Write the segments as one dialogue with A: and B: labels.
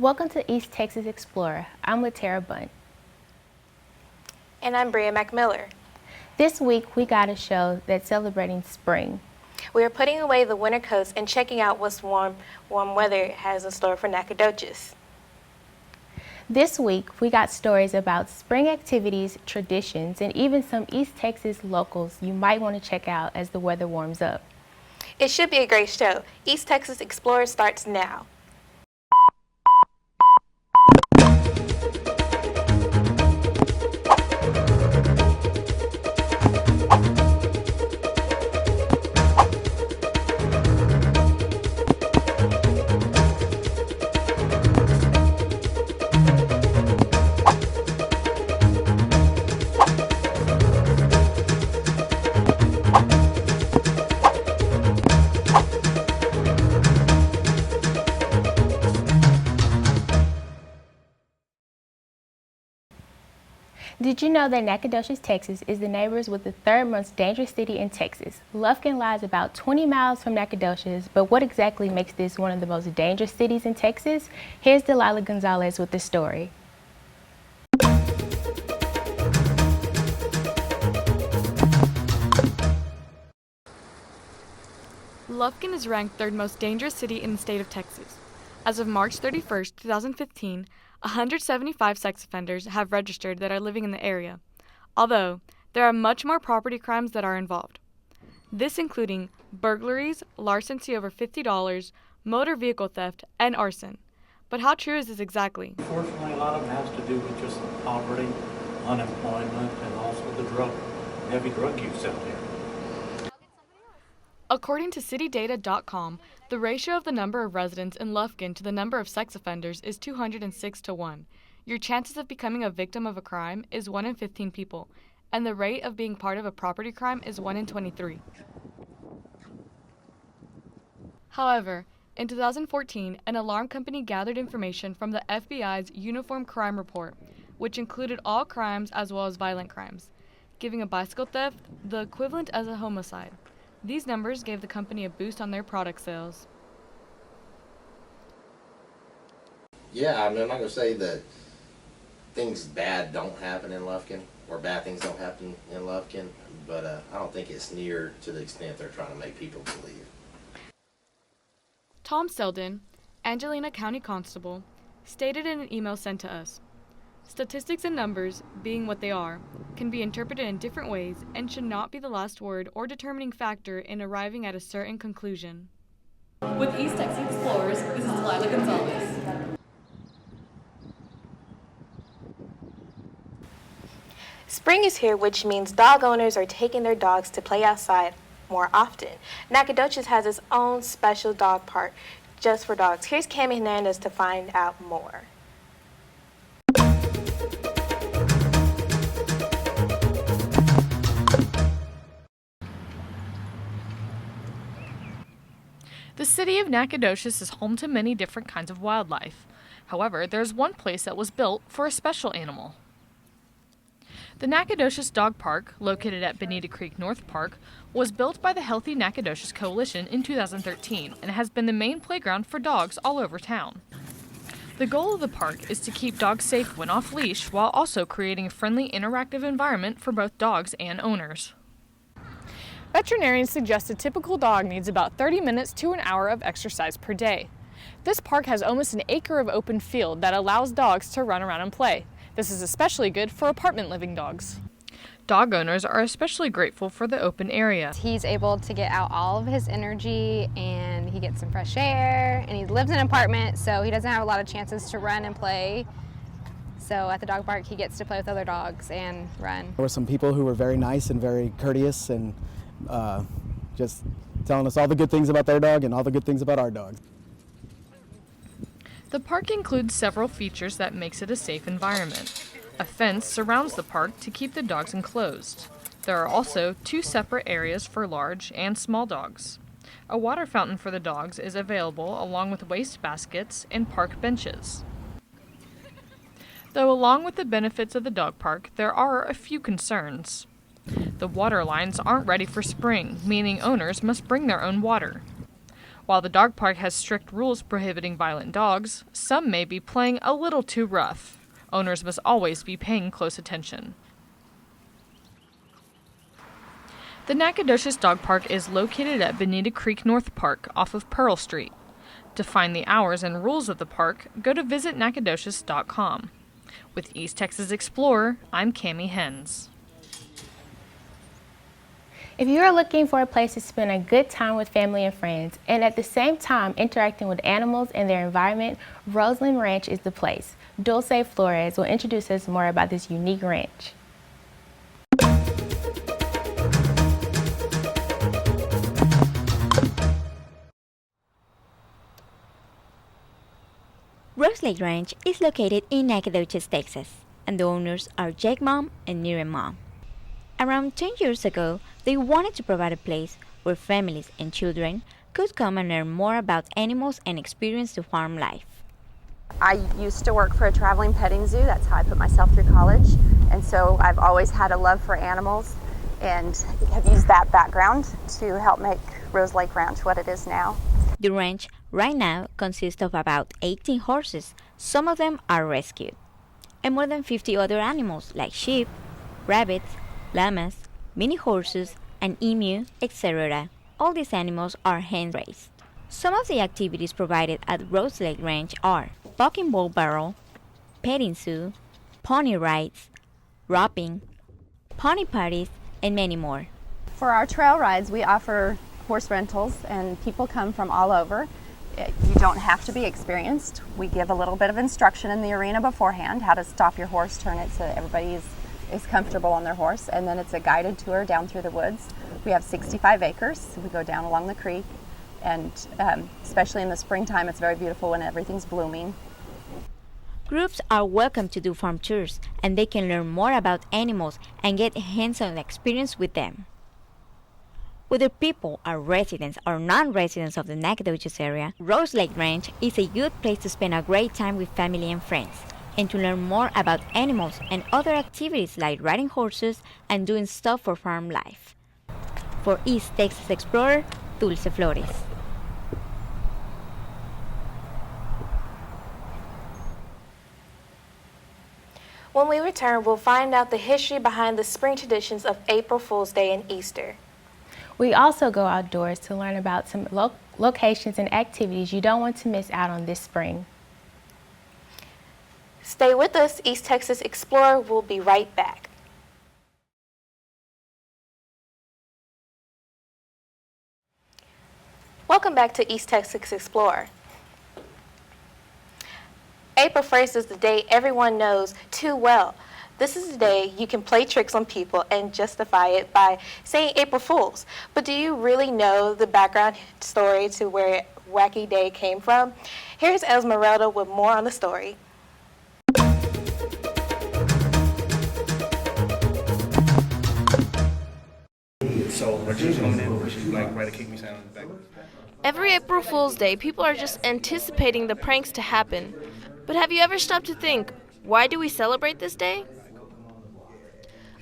A: Welcome to East Texas Explorer. I'm with Tara Bunt.
B: And I'm Bria McMiller.
A: This week we got a show that's celebrating spring.
B: We are putting away the winter coats and checking out what's warm weather has in store for Nacogdoches.
A: This week we got stories about spring activities, traditions, and even some East Texas locals you might want to check out as the weather warms up.
B: It should be a great show. East Texas Explorer starts now.
A: Did you know that Nacogdoches, Texas is the neighbors with the third most dangerous city in Texas? Lufkin lies about 20 miles from Nacogdoches, but what exactly makes this one of the most dangerous cities in Texas? Here's Delilah Gonzalez with the story.
C: Lufkin is ranked third most dangerous city in the state of Texas. As of March 31, 2015, 175 sex offenders have registered that are living in the area, although there are much more property crimes that are involved. This including burglaries, larceny over $50, motor vehicle theft, and arson. But how true is this exactly?
D: Unfortunately, a lot of them has to do with just poverty, unemployment, and also the heavy drug use out there.
C: According to citydata.com, the ratio of the number of residents in Lufkin to the number of sex offenders is 206 to 1. Your chances of becoming a victim of a crime is 1 in 15 people, and the rate of being part of a property crime is 1 in 23. However, in 2014, an alarm company gathered information from the FBI's Uniform Crime Report, which included all crimes as well as violent crimes, giving a bicycle theft the equivalent as a homicide. These numbers gave the company a boost on their product sales.
E: Yeah, I'm not going to say that things bad don't happen in Lufkin, or bad things don't happen in Lufkin, but I don't think it's near to the extent they're trying to make people believe.
C: Tom Selden, Angelina County Constable, stated in an email sent to us, "Statistics and numbers, being what they are, can be interpreted in different ways and should not be the last word or determining factor in arriving at a certain conclusion."
F: With East Texas Explorers, this is Delilah Gonzalez.
B: Spring is here, which means dog owners are taking their dogs to play outside more often. Nacogdoches has its own special dog park just for dogs. Here's Cami Hernandez to find out more.
G: The city of Nacogdoches is home to many different kinds of wildlife. However, there's one place that was built for a special animal. The Nacogdoches Dog Park, located at Bonita Creek North Park, was built by the Healthy Nacogdoches Coalition in 2013 and has been the main playground for dogs all over town. The goal of the park is to keep dogs safe when off leash while also creating a friendly, interactive environment for both dogs and owners.
F: Veterinarians suggest a typical dog needs about 30 minutes to an hour of exercise per day. This park has almost an acre of open field that allows dogs to run around and play. This is especially good for apartment living dogs.
G: Dog owners are especially grateful for the open area.
H: He's able to get out all of his energy and he gets some fresh air, and he lives in an apartment, so he doesn't have a lot of chances to run and play. So at the dog park he gets to play with other dogs and run.
I: There were some people who were very nice and very courteous and just telling us all the good things about their dog and all the good things about our dog.
G: The park includes several features that makes it a safe environment. A fence surrounds the park to keep the dogs enclosed. There are also 2 separate areas for large and small dogs. A water fountain for the dogs is available along with waste baskets and park benches. Though along with the benefits of the dog park, there are a few concerns. The water lines aren't ready for spring, meaning owners must bring their own water. While the dog park has strict rules prohibiting violent dogs, some may be playing a little too rough. Owners must always be paying close attention. The Nacogdoches Dog Park is located at Bonita Creek North Park off of Pearl Street. To find the hours and rules of the park, go to visitnacogdoches.com. With East Texas Explorer, I'm Cami Hens.
A: If you are looking for a place to spend a good time with family and friends, and at the same time interacting with animals and their environment, Rosalyn Ranch is the place. Dulce Flores will introduce us more about this unique ranch.
J: Rose Lake Ranch is located in Nacogdoches, Texas, and the owners are Jake Mom and Niren Mom. Around 10 years ago, they wanted to provide a place where families and children could come and learn more about animals and experience the farm life.
K: I used to work for a traveling petting zoo. That's how I put myself through college. And so I've always had a love for animals and have used that background to help make Rose Lake Ranch what it is now.
J: The ranch right now consists of about 18 horses. Some of them are rescued, and more than 50 other animals like sheep, rabbits, llamas, mini horses, an emu, etc. All these animals are hand-raised. Some of the activities provided at Rose Lake Ranch are bucking bull barrel, petting zoo, pony rides, roping, pony parties, and many more.
K: For our trail rides, we offer horse rentals, and people come from all over. You don't have to be experienced. We give a little bit of instruction in the arena beforehand, how to stop your horse, turn it so everybody is comfortable on their horse, and then it's a guided tour down through the woods. We have 65 acres. We go down along the creek, and especially in the springtime, it's very beautiful when everything's blooming.
J: Groups are welcome to do farm tours, and they can learn more about animals and get hands-on experience with them. Whether people are residents or non-residents of the Nacogdoches area, Rose Lake Ranch is a good place to spend a great time with family and friends, and to learn more about animals and other activities like riding horses and doing stuff for farm life. For East Texas Explorer, Dulce Flores.
B: When we return, we'll find out the history behind the spring traditions of April Fool's Day and Easter.
A: We also go outdoors to learn about some locations and activities you don't want to miss out on this spring.
B: Stay with us, East Texas Explorer will be right back. Welcome back to East Texas Explorer. April 1st is the day everyone knows too well. This is the day you can play tricks on people and justify it by saying April Fools. But do you really know the background story to where Wacky Day came from? Here's Esmeralda with more on the story.
L: So when she's coming in, she's like, right to kick me sound in the back.
M: Every April Fool's Day, people are just anticipating the pranks to happen. But have you ever stopped to think, why do we celebrate this day?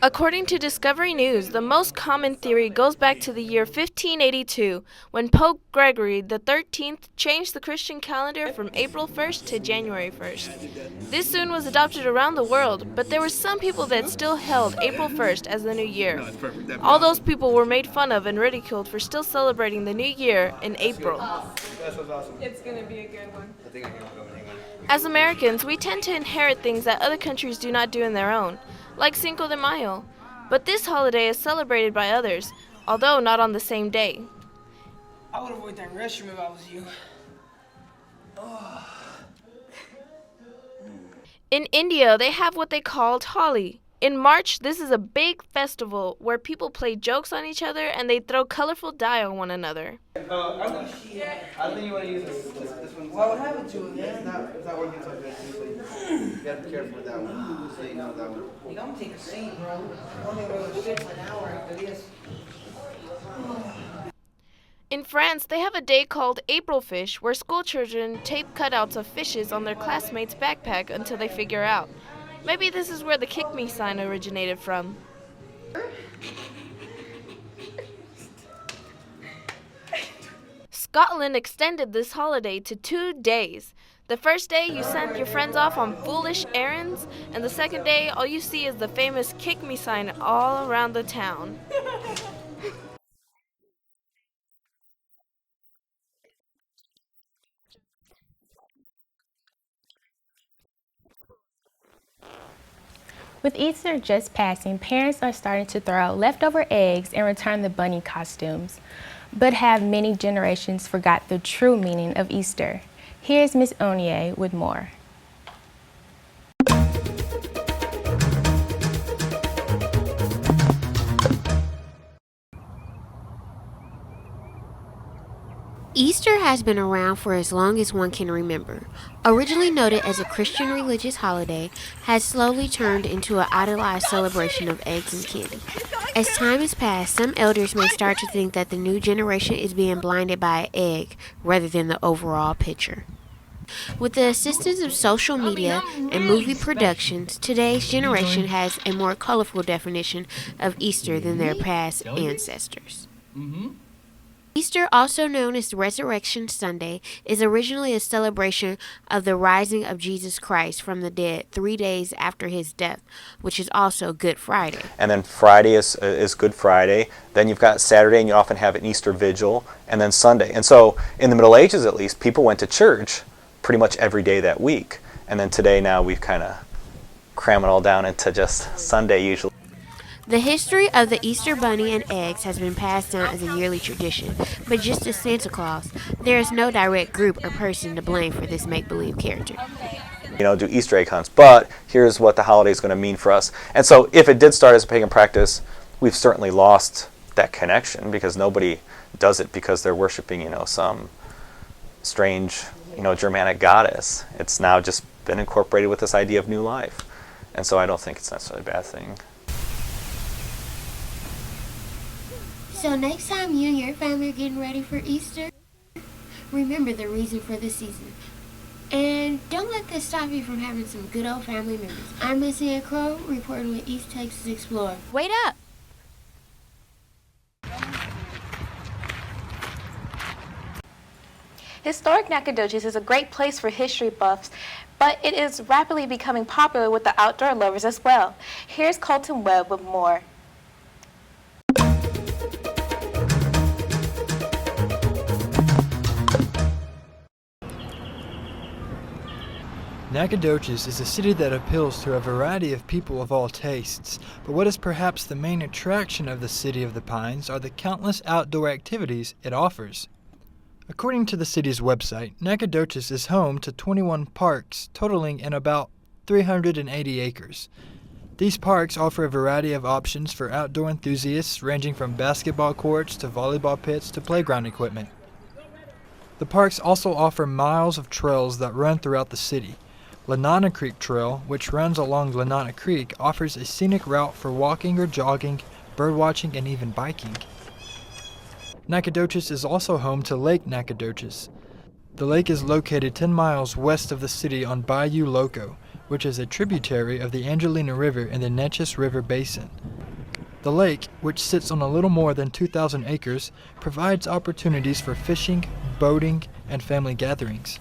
M: According to Discovery News, the most common theory goes back to the year 1582, when Pope Gregory XIII changed the Christian calendar from April 1st to January 1st. This soon was adopted around the world, but there were some people that still held April 1st as the new year. All those people were made fun of and ridiculed for still celebrating the new year in April.
N: It's going to be a good one.
M: As Americans, we tend to inherit things that other countries do not do in their own, like Cinco de Mayo. But this holiday is celebrated by others, although not on the same day.
N: I would avoid that restroom if I was you.
M: In India, they have what they call Holi. In March, this is a big festival where people play jokes on each other and they throw colorful dye on one another.
L: I think you want to use this one. Well, what happened to it? It's not working so good. So you gotta be careful with that one. So you know that one.
N: You don't take a seat, bro. Only about 6 an hour after this.
M: In France, they have a day called April Fish, where school children tape cutouts of fishes on their classmates' backpack until they figure out. Maybe this is where the kick me sign originated from. Scotland extended this holiday to 2 days. The first day you send your friends off on foolish errands, and the second day all you see is the famous "Kick Me" sign all around the town.
A: With Easter just passing, parents are starting to throw out leftover eggs and return the bunny costumes. But have many generations forgot the true meaning of Easter? Here's Miss Onier with more.
O: Easter has been around for as long as one can remember. Originally noted as a Christian religious holiday, has slowly turned into an idolized celebration of eggs and candy. As time has passed, some elders may start to think that the new generation is being blinded by an egg rather than the overall picture. With the assistance of social media and movie productions, today's generation has a more colorful definition of Easter than their past ancestors. Easter, also known as Resurrection Sunday, is originally a celebration of the rising of Jesus Christ from the dead 3 days after his death, which is also Good Friday.
P: And then Friday is Good Friday. Then you've got Saturday, and you often have an Easter vigil, and then Sunday. And so in the Middle Ages, at least, people went to church pretty much every day that week. And then today, now we've kind of crammed it all down into just Sunday usually.
O: The history of the Easter bunny and eggs has been passed down as a yearly tradition, but just as Santa Claus, there is no direct group or person to blame for this make-believe character.
P: Do Easter egg hunts, but here's what the holiday is going to mean for us. And so if it did start as a pagan practice, we've certainly lost that connection because nobody does it because they're worshiping, some strange, Germanic goddess. It's now just been incorporated with this idea of new life. And so I don't think it's necessarily a bad thing.
O: So next time you and your family are getting ready for Easter, remember the reason for the season. And don't let this stop you from having some good old family memories. I'm Miss Ann Crow, reporting with East Texas Explorer.
J: Wait up!
B: Historic Nacogdoches is a great place for history buffs, but it is rapidly becoming popular with the outdoor lovers as well. Here's Colton Webb with more.
Q: Nacogdoches is a city that appeals to a variety of people of all tastes, but what is perhaps the main attraction of the City of the Pines are the countless outdoor activities it offers. According to the city's website, Nacogdoches is home to 21 parks, totaling in about 380 acres. These parks offer a variety of options for outdoor enthusiasts, ranging from basketball courts to volleyball pits to playground equipment. The parks also offer miles of trails that run throughout the city. Lenana Creek Trail, which runs along Lenana Creek, offers a scenic route for walking or jogging, birdwatching, and even biking. Nacogdoches is also home to Lake Nacogdoches. The lake is located 10 miles west of the city on Bayou Loco, which is a tributary of the Angelina River in the Neches River Basin. The lake, which sits on a little more than 2,000 acres, provides opportunities for fishing, boating, and family gatherings.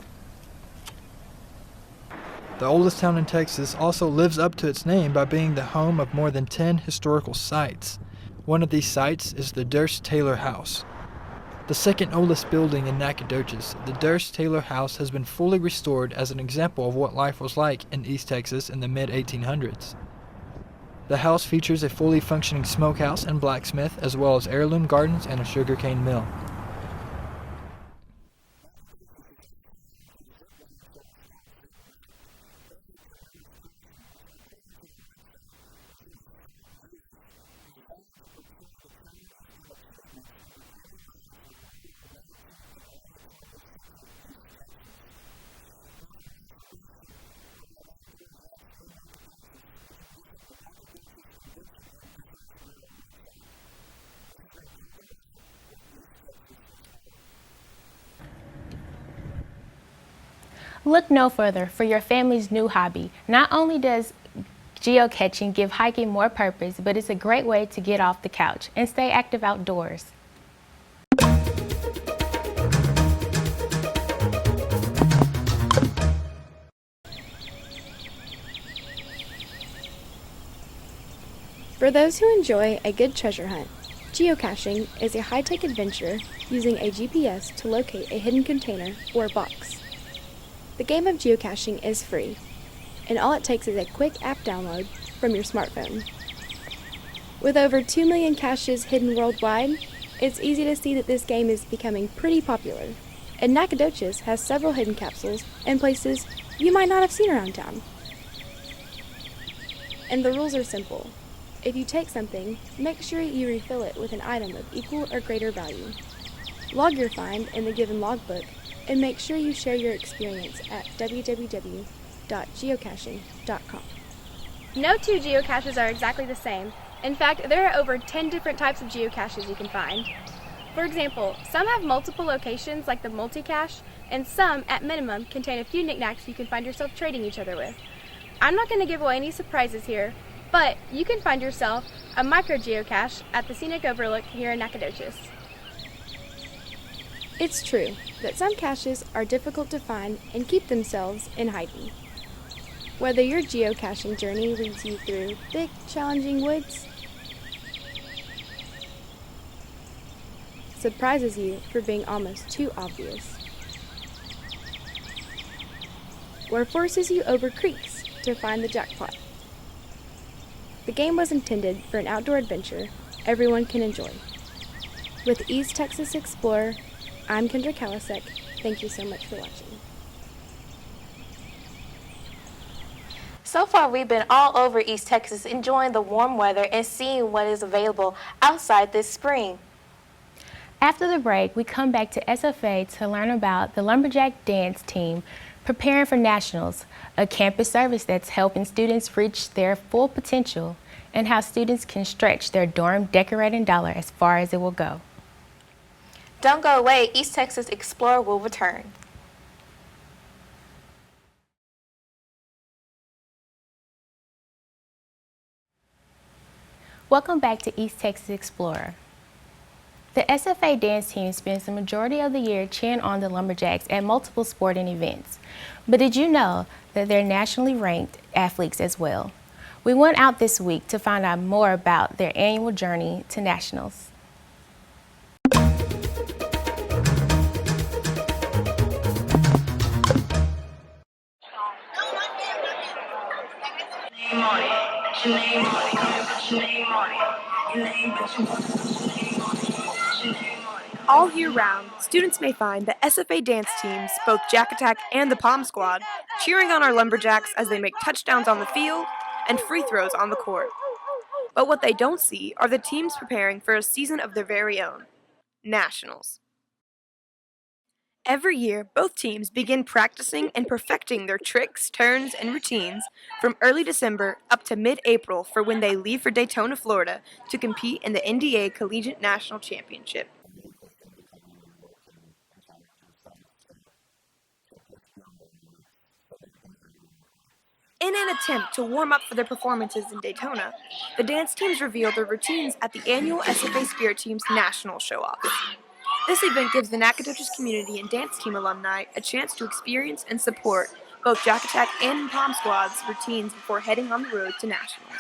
Q: The oldest town in Texas also lives up to its name by being the home of more than 10 historical sites. One of these sites is the Durst-Taylor House. The second oldest building in Nacogdoches, the Durst-Taylor House has been fully restored as an example of what life was like in East Texas in the mid-1800s. The house features a fully functioning smokehouse and blacksmith, as well as heirloom gardens and a sugarcane mill.
A: Look no further for your family's new hobby. Not only does geocaching give hiking more purpose, but it's a great way to get off the couch and stay active outdoors.
R: For those who enjoy a good treasure hunt, geocaching is a high-tech adventure using a GPS to locate a hidden container or box. The game of geocaching is free, and all it takes is a quick app download from your smartphone. With over 2 million caches hidden worldwide, it's easy to see that this game is becoming pretty popular, and Nacogdoches has several hidden capsules and places you might not have seen around town. And the rules are simple. If you take something, make sure you refill it with an item of equal or greater value. Log your find in the given logbook, and make sure you share your experience at www.geocaching.com.
S: No two geocaches are exactly the same. In fact, there are over 10 different types of geocaches you can find. For example, some have multiple locations like the multi-cache, and some, at minimum, contain a few knickknacks you can find yourself trading each other with. I'm not going to give away any surprises here, but you can find yourself a micro geocache at the scenic overlook here in Nacogdoches.
R: It's true that some caches are difficult to find and keep themselves in hiding. Whether your geocaching journey leads you through thick, challenging woods, surprises you for being almost too obvious, or forces you over creeks to find the jackpot. The game was intended for an outdoor adventure everyone can enjoy. With East Texas Explorer, I'm Kendra Kalasek. Thank you so much for watching.
B: So far, we've been all over East Texas enjoying the warm weather and seeing what is available outside this spring.
A: After the break, we come back to SFA to learn about the Lumberjack Dance Team preparing for Nationals, a campus service that's helping students reach their full potential, and how students can stretch their dorm decorating dollar as far as it will go.
B: Don't go away, East Texas Explorer will return.
A: Welcome back to East Texas Explorer. The SFA dance team spends the majority of the year cheering on the Lumberjacks at multiple sporting events. But did you know that they're nationally ranked athletes as well? We went out this week to find out more about their annual journey to Nationals.
T: All year round, students may find the SFA dance teams, both Jack Attack and the Palm Squad, cheering on our Lumberjacks as they make touchdowns on the field and free throws on the court. But what they don't see are the teams preparing for a season of their very own, Nationals. Every year, both teams begin practicing and perfecting their tricks, turns, and routines from early December up to mid-April for when they leave for Daytona, Florida to compete in the NDA Collegiate National Championship. In an attempt to warm up for their performances in Daytona, the dance teams reveal their routines at the annual SFA Spirit Team's National Show-Off. This event gives the Nacogdoches community and dance team alumni a chance to experience and support both Jack Attack and Palm Squad's routines before heading on the road to Nationals.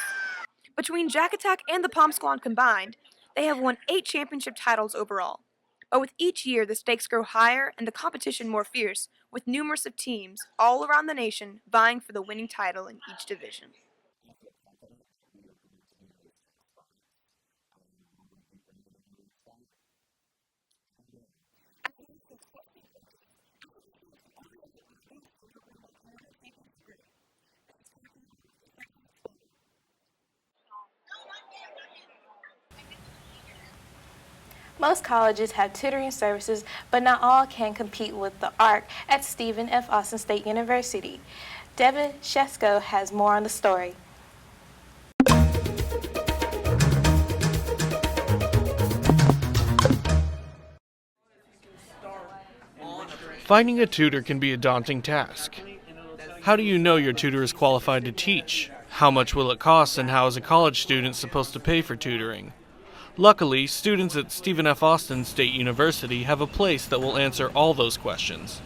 T: Between Jack Attack and the Palm Squad combined, they have won 8 championship titles overall. But with each year, the stakes grow higher and the competition more fierce, with numerous of teams all around the nation vying for the winning title in each division.
B: Most colleges have tutoring services, but not all can compete with the ARC at Stephen F. Austin State University. Devin Shesko has more on the story.
U: Finding a tutor can be a daunting task. How do you know your tutor is qualified to teach? How much will it cost, and how is a college student supposed to pay for tutoring? Luckily, students at Stephen F. Austin State University have a place that will answer all those questions.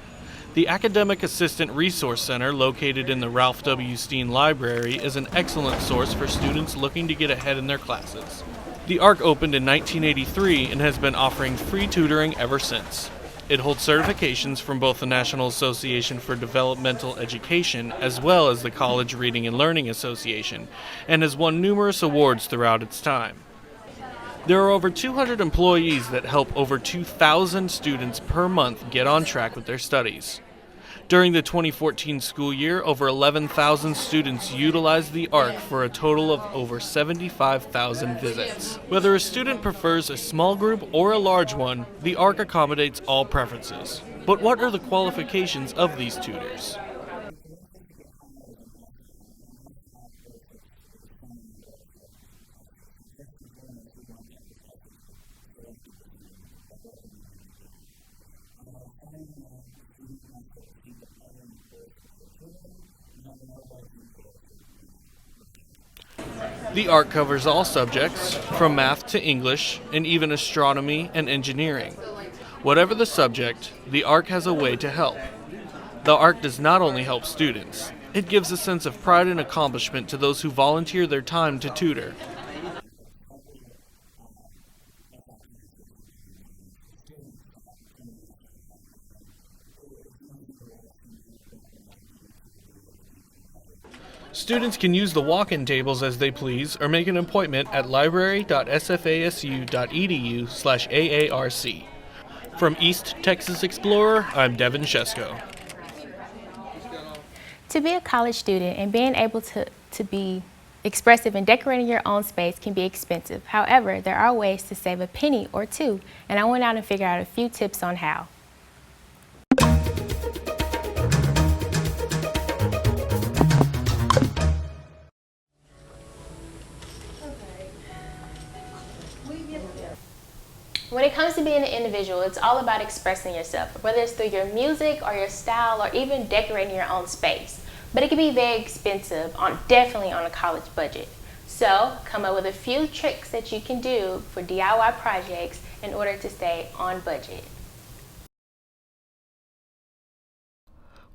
U: The Academic Assistant Resource Center, located in the Ralph W. Steen Library, is an excellent source for students looking to get ahead in their classes. The ARC opened in 1983 and has been offering free tutoring ever since. It holds certifications from both the National Association for Developmental Education as well as the College Reading and Learning Association, and has won numerous awards throughout its time. There are over 200 employees that help over 2,000 students per month get on track with their studies. During the 2014 school year, over 11,000 students utilized the ARC for a total of over 75,000 visits. Whether a student prefers a small group or a large one, the ARC accommodates all preferences. But what are the qualifications of these tutors? The ARC covers all subjects, from math to English, and even astronomy and engineering. Whatever the subject, the ARC has a way to help. The ARC does not only help students, it gives a sense of pride and accomplishment to those who volunteer their time to tutor. Students can use the walk-in tables as they please or make an appointment at library.sfasu.edu/AARC. From East Texas Explorer, I'm Devin Shesko.
A: To be a college student and being able to be expressive and decorating your own space can be expensive. However, there are ways to save a penny or two, and I went out and figured out a few tips on how. When it comes to being an individual, it's all about expressing yourself, whether it's through your music or your style or even decorating your own space. But it can be very expensive, definitely on a college budget. So come up with a few tricks that you can do for DIY projects in order to stay on budget.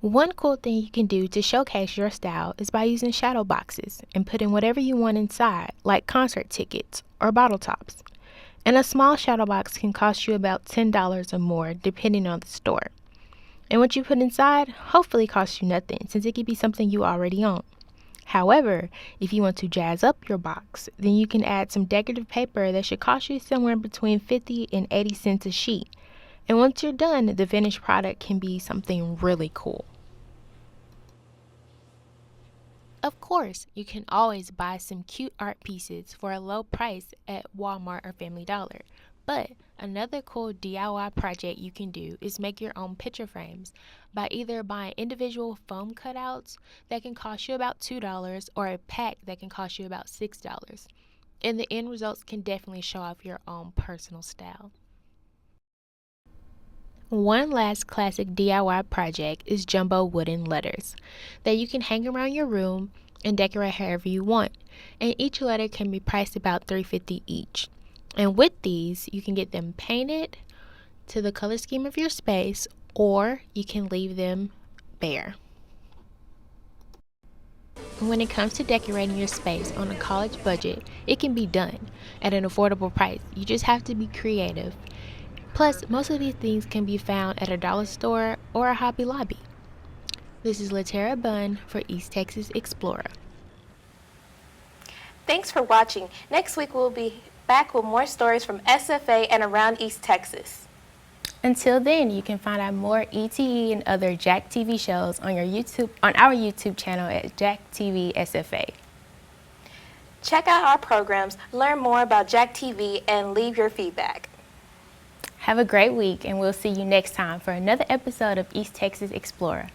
A: One cool thing you can do to showcase your style is by using shadow boxes and putting whatever you want inside, like concert tickets or bottle tops. And a small shadow box can cost you about $10 or more depending on the store. And what you put inside hopefully costs you nothing since it could be something you already own. However, if you want to jazz up your box, then you can add some decorative paper that should cost you somewhere between 50 and 80 cents a sheet. And once you're done, the finished product can be something really cool. Of course, you can always buy some cute art pieces for a low price at Walmart or Family Dollar. But another cool DIY project you can do is make your own picture frames by either buying individual foam cutouts that can cost you about $2 or a pack that can cost you about $6. And the end results can definitely show off your own personal style. One last classic DIY project is jumbo wooden letters that you can hang around your room and decorate however you want. And each letter can be priced about $3.50 each. And with these, you can get them painted to the color scheme of your space, or you can leave them bare. When it comes to decorating your space on a college budget, it can be done at an affordable price. You just have to be creative. Plus, most of these things can be found at a dollar store or a Hobby Lobby. This is Latera Bunn for East Texas Explorer.
B: Thanks for watching. Next week we'll be back with more stories from SFA and around East Texas.
A: Until then, you can find out more ETE and other Jack TV shows on our YouTube channel at Jack TV SFA.
B: Check out our programs, learn more about Jack TV, and leave your feedback.
A: Have a great week, and we'll see you next time for another episode of East Texas Explorer.